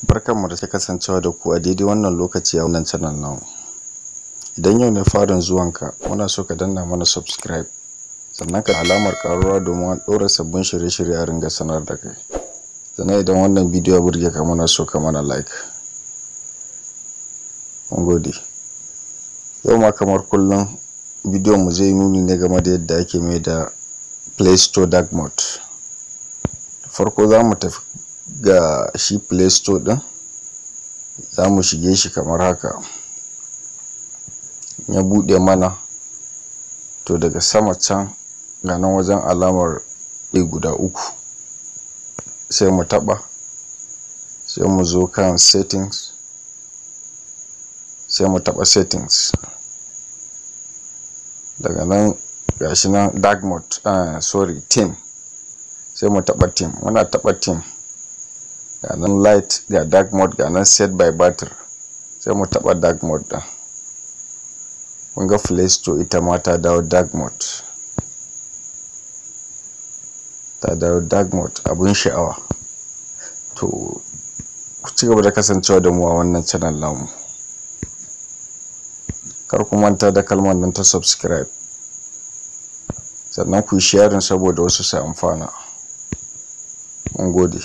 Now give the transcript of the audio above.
Barkanmu da kasancewa da ku a daidai wannan lokaci a wannan channel namu. Idan yau ne farin zuwanka, muna so ka danna mana subscribe, sannan ka alamar ƙararrawa domin an ɗora sabbin shirye-shirye a ringa sanar da kai. Sannan idan wannan bidiyo ya burge ka, muna so ka mana like. Mun gode. Yau ma kamar kullum bidiyon mu zai nuni ne game da yadda ake mai da Play Store dark mode. Farko za mu tafi ga shi Play Store din, za mu shige shi kamar haka. Ya bude mana, to daga sama can ga nan wajen alamar guda uku sai mu taba, sai mu zo kan settings, sai mu taba settings. Daga nan gashi nan dark mode, theme, sai mu taba theme. Muna taba theme, ga nan light, ga dark mode, ga nan set by battery, sai mu taba dark mode din. Kun ga Play Store ita ma ta dawo dark mode, abun sha'awa. To ku ci gaba da kasancewa da mu a wannan channel namu. Kar ku manta da kalmar nan ta subscribe, sannan ku yi sharing saboda wasu su amfana. Mun gode.